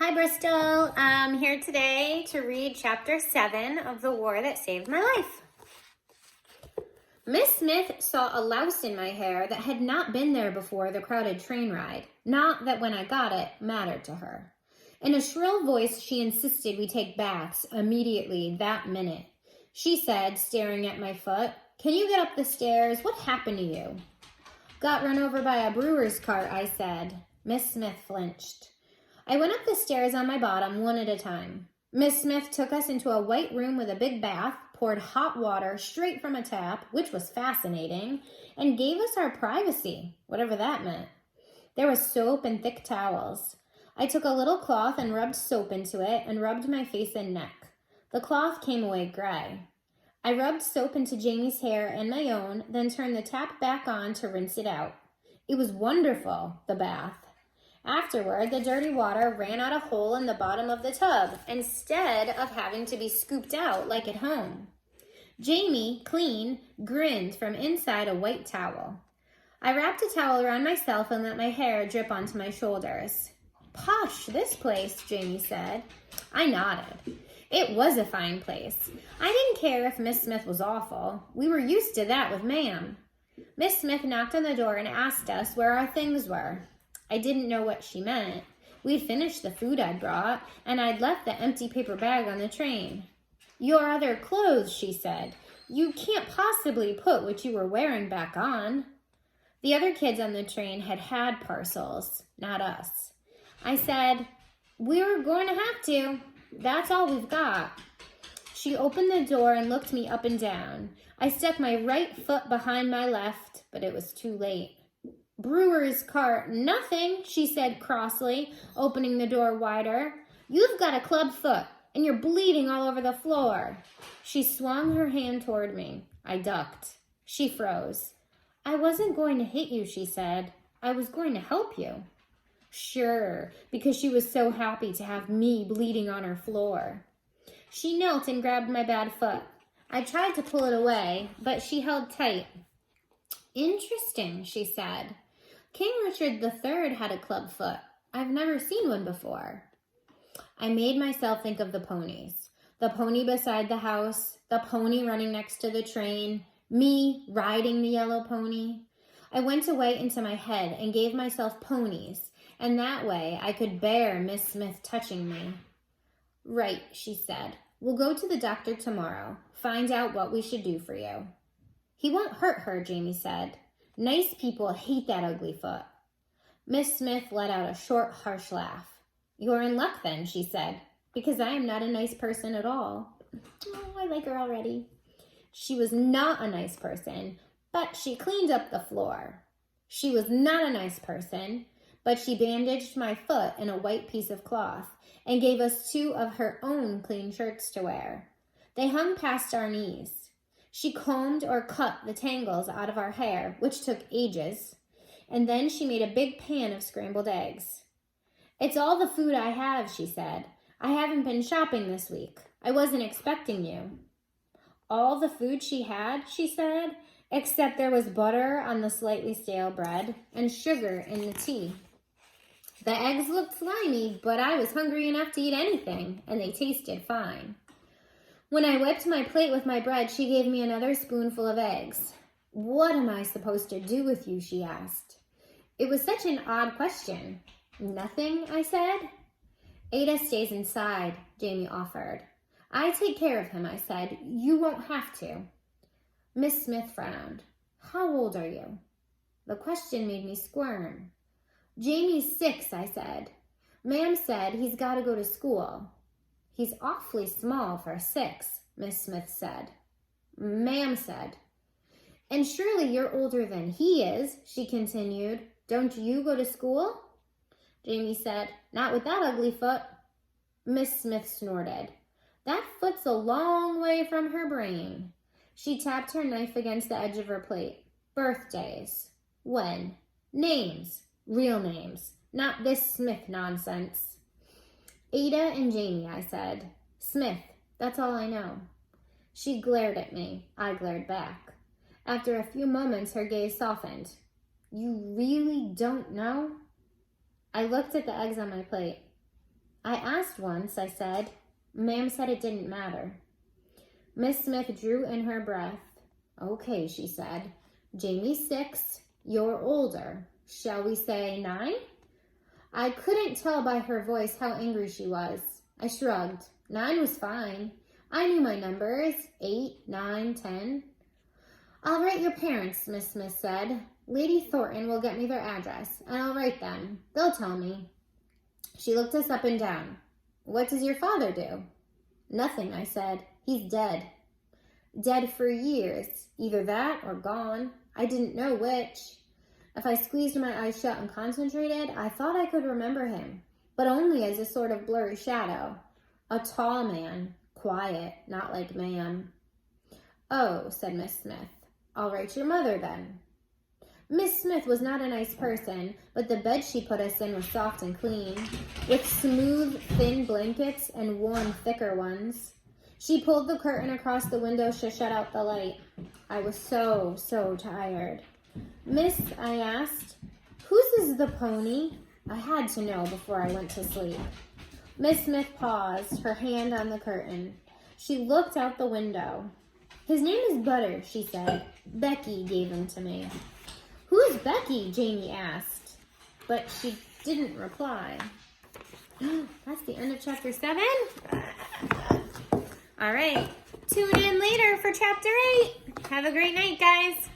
Hi, Bristol. I'm here today to read Chapter 7 of The War That Saved My Life. Miss Smith saw a louse in my hair that had not been there before the crowded train ride. Not that when I got it mattered to her. In a shrill voice, she insisted we take baths immediately that minute. She said, staring at my foot, "Can you get up the stairs? What happened to you?" "Got run over by a brewer's cart," I said. Miss Smith flinched. I went up the stairs on my bottom one at a time. Miss Smith took us into a white room with a big bath, poured hot water straight from a tap, which was fascinating, and gave us our privacy, whatever that meant. There was soap and thick towels. I took a little cloth and rubbed soap into it and rubbed my face and neck. The cloth came away gray. I rubbed soap into Jamie's hair and my own, then turned the tap back on to rinse it out. It was wonderful, the bath. Afterward, the dirty water ran out a hole in the bottom of the tub instead of having to be scooped out like at home. Jamie, clean, grinned from inside a white towel. I wrapped a towel around myself and let my hair drip onto my shoulders. "Posh, this place," Jamie said. I nodded. It was a fine place. I didn't care if Miss Smith was awful. We were used to that with Ma'am. Miss Smith knocked on the door and asked us where our things were. I didn't know what she meant. We'd finished the food I'd brought, and I'd left the empty paper bag on the train. "Your other clothes," she said. "You can't possibly put what you were wearing back on." The other kids on the train had parcels, not us. I said, "We're going to have to. That's all we've got." She opened the door and looked me up and down. I stuck my right foot behind my left, but it was too late. "Brewer's cart, nothing," she said crossly, opening the door wider. "You've got a club foot, and you're bleeding all over the floor." She swung her hand toward me. I ducked. She froze. "I wasn't going to hit you," she said. "I was going to help you." Sure, because she was so happy to have me bleeding on her floor. She knelt and grabbed my bad foot. I tried to pull it away, but she held tight. "Interesting," she said. "King Richard III had a club foot. I've never seen one before." I made myself think of the ponies. The pony beside the house, the pony running next to the train, me riding the yellow pony. I went away into my head and gave myself ponies, and that way I could bear Miss Smith touching me. "Right," she said. "We'll go to the doctor tomorrow. Find out what we should do for you." "He won't hurt her," Jamie said. "Nice people hate that ugly foot." Miss Smith let out a short, harsh laugh. "You're in luck then," she said, "because I am not a nice person at all." Oh, I like her already. She was not a nice person, but she cleaned up the floor. She was not a nice person, but she bandaged my foot in a white piece of cloth and gave us 2 of her own clean shirts to wear. They hung past our knees. She combed or cut the tangles out of our hair, which took ages, and then she made a big pan of scrambled eggs. "It's all the food I have," she said. "I haven't been shopping this week. I wasn't expecting you." All the food she had, she said, except there was butter on the slightly stale bread and sugar in the tea. The eggs looked slimy, but I was hungry enough to eat anything, and they tasted fine. When I whipped my plate with my bread, she gave me another spoonful of eggs. "What am I supposed to do with you?" she asked. It was such an odd question. "Nothing," I said. "Ada stays inside," Jamie offered. "I take care of him," I said. "You won't have to." Miss Smith frowned. "How old are you?" The question made me squirm. "Jamie's 6, I said. "Ma'am said he's got to go to school." "He's awfully small for 6, Miss Smith said. Ma'am said. "And surely you're older than he is," she continued. "Don't you go to school?" Jamie said, "Not with that ugly foot." Miss Smith snorted. That foot's a long way from her brain. She tapped her knife against the edge of her plate. "Birthdays. When? Names. Real names. Not this Smith nonsense." "Ada and Jamie," I said. "Smith, that's all I know." She glared at me. I glared back. After a few moments, her gaze softened. "You really don't know?" I looked at the eggs on my plate. I asked once, I said. Ma'am said it didn't matter. Miss Smith drew in her breath. Okay, she said. Jamie's 6. You're older. Shall we say 9? I couldn't tell by her voice how angry she was. I shrugged. 9 was fine. I knew my numbers. 8, 9, 10. I'll write your parents, Miss Smith said. Lady Thornton will get me their address, and I'll write them. They'll tell me. She looked us up and down. What does your father do? Nothing, I said. He's dead. Dead for years. Either that or gone. I didn't know which. If I squeezed my eyes shut and concentrated, I thought I could remember him, but only as a sort of blurry shadow. A tall man, quiet, not like ma'am. Oh, said Miss Smith. I'll write your mother then. Miss Smith was not a nice person, but the bed she put us in was soft and clean, with smooth, thin blankets and warm, thicker ones. She pulled the curtain across the window to shut out the light. I was so tired. Miss, I asked, whose is the pony? I had to know before I went to sleep. Miss Smith paused, her hand on the curtain. She looked out the window. His name is Butter, she said. Becky gave him to me. Who is Becky? Jamie asked. But she didn't reply. That's the end of chapter 7. All right. Tune in later for chapter 8. Have a great night, guys.